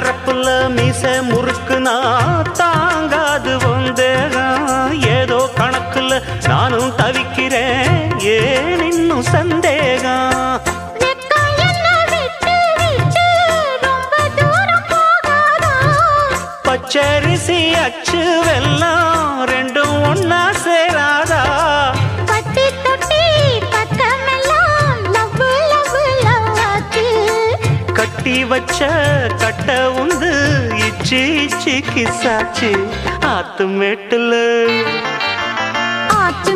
வரப்புல மீச முறுக்குனா தாங்காது வந்தேகம் ஏதோ கணக்குல நானும் தவிக்கிறேன் ஏன் இன்னும் சந்தேகம் பச்சரிசி அச்சு வெல்லம் ரெண்டும் ஒன்னா சேராதா பட்டி தொட்டி பக்கமெல்லாம் லவ் லவ் லவ்வாச்சு கட்டி வச்ச கட்ட உந்து இச்சி இச்சி கிசாச்சு ஆத்து மேட்டுல ஆத்து